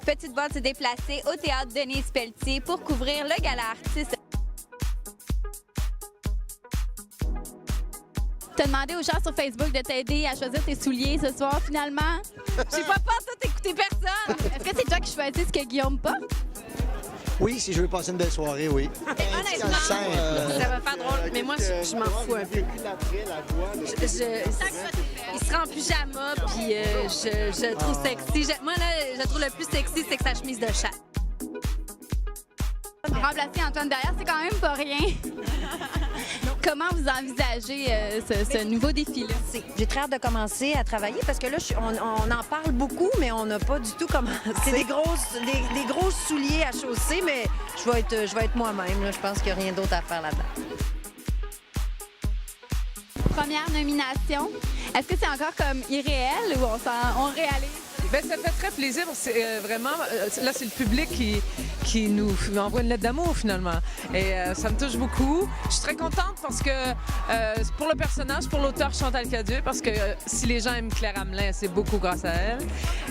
Petite Boîte s'est déplacée au théâtre Denise Pelletier pour couvrir le gala artiste. T'as demandé aux gens sur Facebook de t'aider à choisir tes souliers ce soir, finalement. J'ai pas tout écouter personne. Est-ce que c'est toi qui choisis ce que Guillaume porte? Oui, si je veux passer une belle soirée, oui. Honnêtement, ça va faire drôle, mais moi, je m'en fous un peu. Il sera en pyjama, puis je le trouve sexy. Moi, là, je trouve le plus sexy, c'est que sa chemise de chat. Remplacer Antoine derrière, c'est quand même pas rien. Comment vous envisagez ce nouveau défi-là? J'ai très hâte de commencer à travailler parce que là, on en parle beaucoup, mais on n'a pas du tout commencé. C'est des gros souliers à chausser, mais je vais être moi-même. Je pense qu'il n'y a rien d'autre à faire là-dedans. Première nomination. Est-ce que c'est encore comme irréel ou on réalise? Bien, ça fait très plaisir. C'est vraiment, là, c'est le public qui nous envoie une lettre d'amour, finalement. Et ça me touche beaucoup. Je suis très contente parce que, pour le personnage, pour l'auteur Chantal Cadieux, parce que si les gens aiment Claire Hamelin, c'est beaucoup grâce à elle.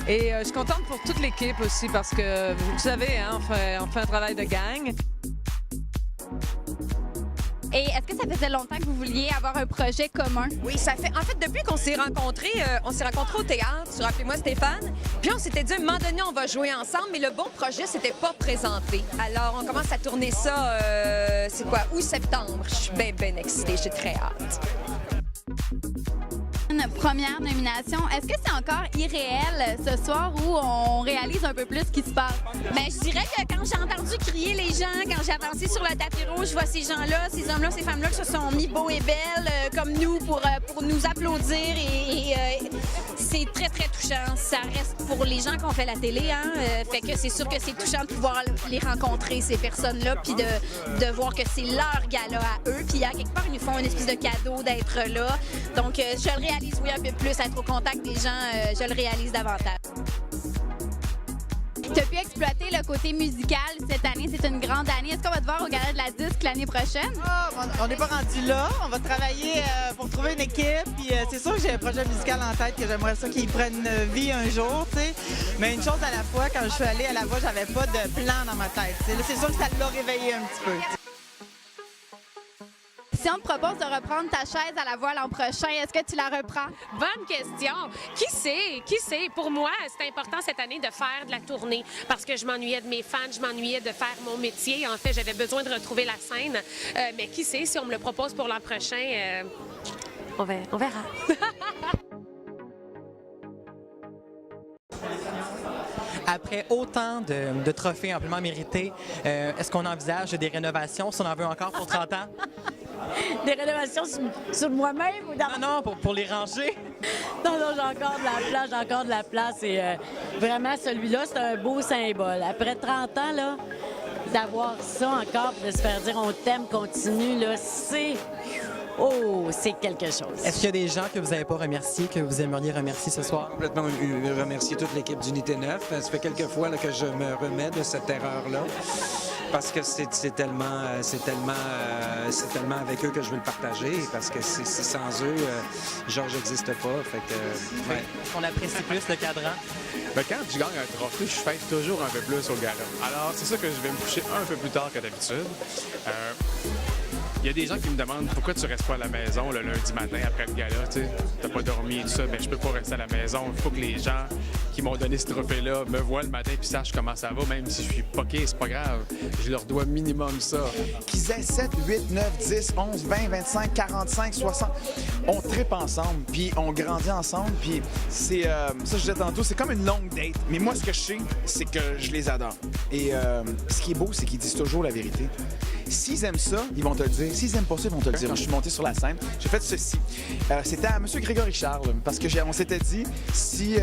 Et je suis contente pour toute l'équipe aussi parce que, vous savez, hein, on fait un travail de gang. Et est-ce que ça faisait longtemps que vous vouliez avoir un projet commun? Oui, ça fait. En fait, depuis qu'on s'est rencontrés au théâtre, rappelez-moi Stéphane, puis on s'était dit, à un moment donné, on va jouer ensemble, mais le bon projet s'était pas présenté. Alors, on commence à tourner ça, août-septembre. Je suis bien excitée, j'ai très hâte. Une première nomination. Est-ce que c'est encore irréel ce soir où on réalise un peu plus ce qui se passe? Bien, je dirais que quand j'ai entendu crier les gens, quand j'ai avancé sur le tapis rouge, je vois ces gens-là, ces hommes-là, ces femmes-là qui se sont mis beaux et belles comme nous pour nous applaudir et c'est très, très touchant. Ça reste pour les gens qui ont fait la télé, hein? Fait que c'est sûr que c'est touchant de pouvoir les rencontrer, ces personnes-là, puis de voir que c'est leur gala à eux. Puis à quelque part, ils nous font une espèce de cadeau d'être là. Donc, je le réalise, oui, un peu plus, être au contact des gens, je le réalise davantage. Tu as pu exploiter le côté musical cette année. C'est une grande année. Est-ce qu'on va te voir au Gala de la Disque l'année prochaine? On n'est pas rendu là. On va travailler pour trouver une équipe. Puis c'est sûr que j'ai un projet musical en tête que j'aimerais ça qu'il prenne vie un jour, tu sais. Mais une chose à la fois, quand je suis allée à la voix, j'avais pas de plan dans ma tête. Là, c'est sûr que ça l'a réveillé un petit peu. Si on te propose de reprendre ta chaise à la voix l'an prochain, est-ce que tu la reprends? Bonne question. Qui sait? Qui sait? Pour moi, c'est important cette année de faire de la tournée parce que je m'ennuyais de mes fans, je m'ennuyais de faire mon métier. En fait, j'avais besoin de retrouver la scène. Mais qui sait, si on me le propose pour l'an prochain, on verra. Après autant de trophées amplement mérités, est-ce qu'on envisage des rénovations, si on en veut encore pour 30 ans? Des rénovations sur moi-même ou dans... Non, pour les ranger. Non, j'ai encore de la place, Et vraiment, celui-là, c'est un beau symbole. Après 30 ans, là, d'avoir ça encore, de se faire dire on t'aime, continue, là, c'est quelque chose. Est-ce qu'il y a des gens que vous n'avez pas remerciés, que vous aimeriez remercier ce soir? Complètement remercier toute l'équipe d'Unité 9. Ça fait quelques fois là, que je me remets de cette erreur-là. Parce que c'est tellement avec eux que je veux le partager. Parce que sans eux, Georges n'existe pas. Fait que, ouais. On apprécie plus le cadran. Ben, quand je gagne un trophée, je fête toujours un peu plus au gala. Alors, c'est ça que je vais me coucher un peu plus tard que d'habitude. Il y a des gens qui me demandent pourquoi tu restes pas à la maison le lundi matin après le gala, tu sais. T'as pas dormi et tout ça, mais je peux pas rester à la maison. Il faut que les gens qui m'ont donné ce trophée-là me voient le matin puis sachent comment ça va, même si je suis poqué, c'est pas grave. Je leur dois minimum ça. Qu'ils aient 7, 8, 9, 10, 11, 20, 25, 45, 60, on tripe ensemble, puis on grandit ensemble, puis c'est, ça je disais tantôt, c'est comme une longue date. Mais moi, ce que je sais, c'est que je les adore. Et ce qui est beau, c'est qu'ils disent toujours la vérité. S'ils aiment ça, ils vont te le dire. S'ils aiment pas ça, ils vont te le dire. Quand je suis monté sur la scène, j'ai fait ceci. C'était à M. Grégory Charles, parce que on s'était dit, si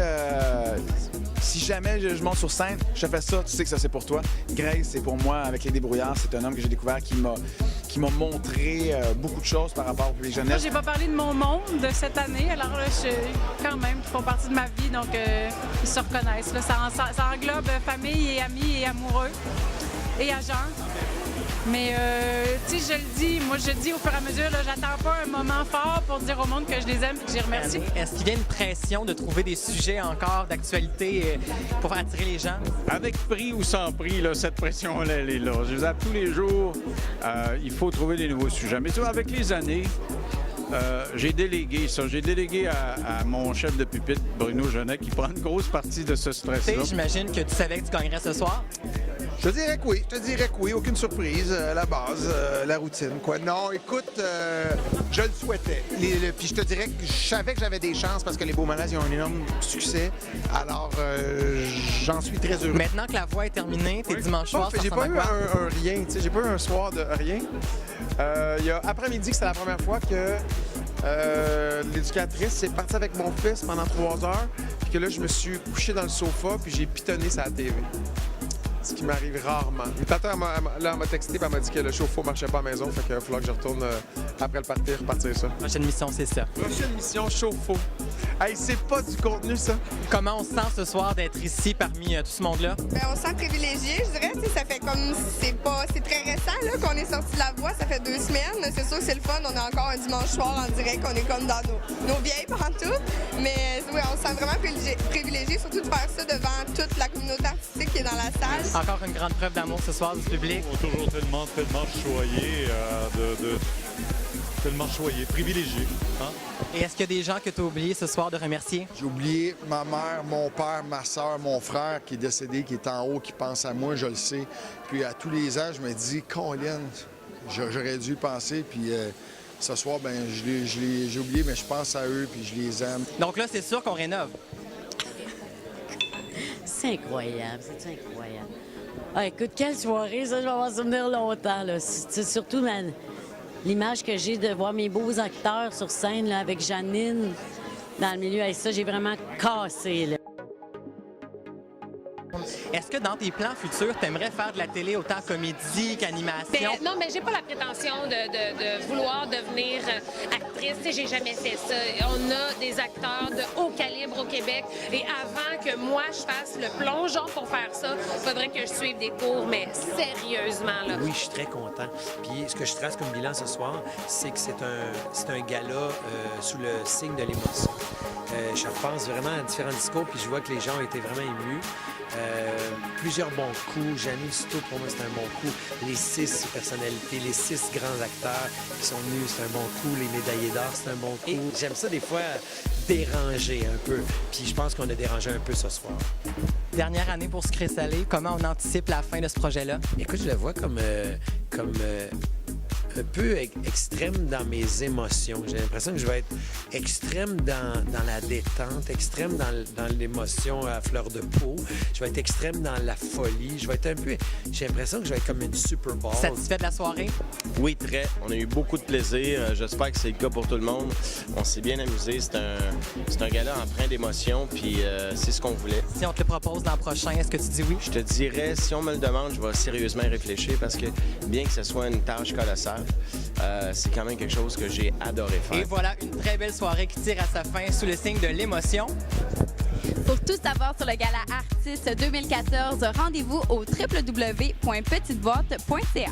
jamais je monte sur scène, je fais ça, tu sais que ça c'est pour toi. Greg, c'est pour moi, avec les débrouillards, c'est un homme que j'ai découvert qui m'a montré beaucoup de choses par rapport aux jeunesses. Moi, j'ai pas parlé de mon monde de cette année, alors là, quand même, ils font partie de ma vie, donc ils se reconnaissent. Là, ça englobe famille et amis et amoureux et agents. Mais, tu sais, je le dis, moi, je dis au fur et à mesure, là, j'attends pas un moment fort pour dire au monde que je les aime et que je les remercie. Est-ce qu'il y a une pression de trouver des sujets encore d'actualité pour attirer les gens? Avec prix ou sans prix, là, cette pression-là, elle est là. Je veux dire, tous les jours, il faut trouver des nouveaux sujets. Mais tu vois, avec les années, j'ai délégué ça. J'ai délégué à mon chef de pupitre, Bruno Genet, qui prend une grosse partie de ce stress-là. J'imagine que tu savais que tu gagnerais ce soir? Je te dirais que oui. Aucune surprise. La base, la routine, quoi. Non, écoute, je le souhaitais. Puis je te dirais que je savais que j'avais des chances parce que les Beaumarais, ils ont un énorme succès. Alors, j'en suis très heureux. Maintenant que la voix est terminée, t'es dimanche soir, J'ai pas eu un rien, tu sais. J'ai pas eu un soir de rien. Il y a après-midi que c'était la première fois que l'éducatrice est partie avec mon fils pendant 3 heures. Puis que là, je me suis couché dans le sofa puis j'ai pitonné sa TV. Ce qui m'arrive rarement. Tata, elle m'a texté et elle m'a dit que le chauffe-eau marchait pas à la maison. Fait qu'il va falloir que je retourne après le party repartir ça. Prochaine mission, c'est ça. Prochaine mission, chauffe-eau. Hey, c'est pas du contenu, ça. Comment on se sent ce soir d'être ici parmi tout ce monde-là? Bien, on se sent privilégié, je dirais. Ça fait comme... C'est très récent là, qu'on est sorti de la voie. Ça fait 2 semaines. C'est sûr que c'est le fun. On est encore un dimanche soir en direct. On est comme dans nos vieilles pantoufles. Mais oui, on se sent vraiment privilégié, surtout de faire ça devant toute la communauté artistique qui est dans la salle. Encore une grande preuve d'amour ce soir du public. On est toujours tellement choyés, tellement choyés, privilégiés. Hein? Et est-ce qu'il y a des gens que tu as oublié ce soir de remercier? J'ai oublié ma mère, mon père, ma soeur, mon frère qui est décédé, qui est en haut, qui pense à moi, je le sais. Puis à tous les ans, je me dis, Colin, j'aurais dû y penser. Puis ce soir, ben j'ai oublié, mais je pense à eux, puis je les aime. Donc là, c'est sûr qu'on rénove. C'est incroyable, c'est incroyable. Ah, écoute, quelle soirée, ça, je vais m'en souvenir longtemps. Là. C'est surtout l'image que j'ai de voir mes beaux acteurs sur scène là, avec Janine dans le milieu. Et ça, j'ai vraiment cassé. Là. Est-ce que dans tes plans futurs, tu aimerais faire de la télé autant comédie qu'animation? Non, mais j'ai pas la prétention de vouloir devenir actrice. Tu sais, j'ai jamais fait ça. On a des acteurs de haut calibre au Québec. Et avant que moi, je fasse le plongeon pour faire ça, il faudrait que je suive des cours, mais sérieusement. Là. Oui, je suis très content. Puis ce que je trace comme bilan ce soir, c'est que c'est un gala sous le signe de l'émotion. Je repense vraiment à différents discours, puis je vois que les gens ont été vraiment émus. Plusieurs bons coups. Janine Souto, pour moi, c'est un bon coup. Les 6 personnalités, les 6 grands acteurs qui sont venus, c'est un bon coup. Les médaillés d'or, c'est un bon coup. Et j'aime ça, des fois, déranger un peu. Puis je pense qu'on a dérangé un peu ce soir. Dernière année pour Sucré Salé. Comment on anticipe la fin de ce projet-là? Écoute, je la vois comme un peu extrême dans mes émotions. J'ai l'impression que je vais être extrême dans la détente, extrême dans l'émotion à fleur de peau. Je vais être extrême dans la folie. Je vais être un peu... J'ai l'impression que je vais être comme une Super Bowl. Satisfait de la soirée? Oui, très. On a eu beaucoup de plaisir. J'espère que c'est le cas pour tout le monde. On s'est bien amusé. C'est un gala empreint d'émotion, puis c'est ce qu'on voulait. Si on te le propose l'an prochain, est-ce que tu dis oui? Je te dirais, si on me le demande, je vais sérieusement y réfléchir parce que bien que ce soit une tâche colossale, c'est quand même quelque chose que j'ai adoré faire. Et voilà une très belle soirée qui tire à sa fin sous le signe de l'émotion. Pour tout savoir sur le Gala Artistes 2014, rendez-vous au www.petiteboîte.ca.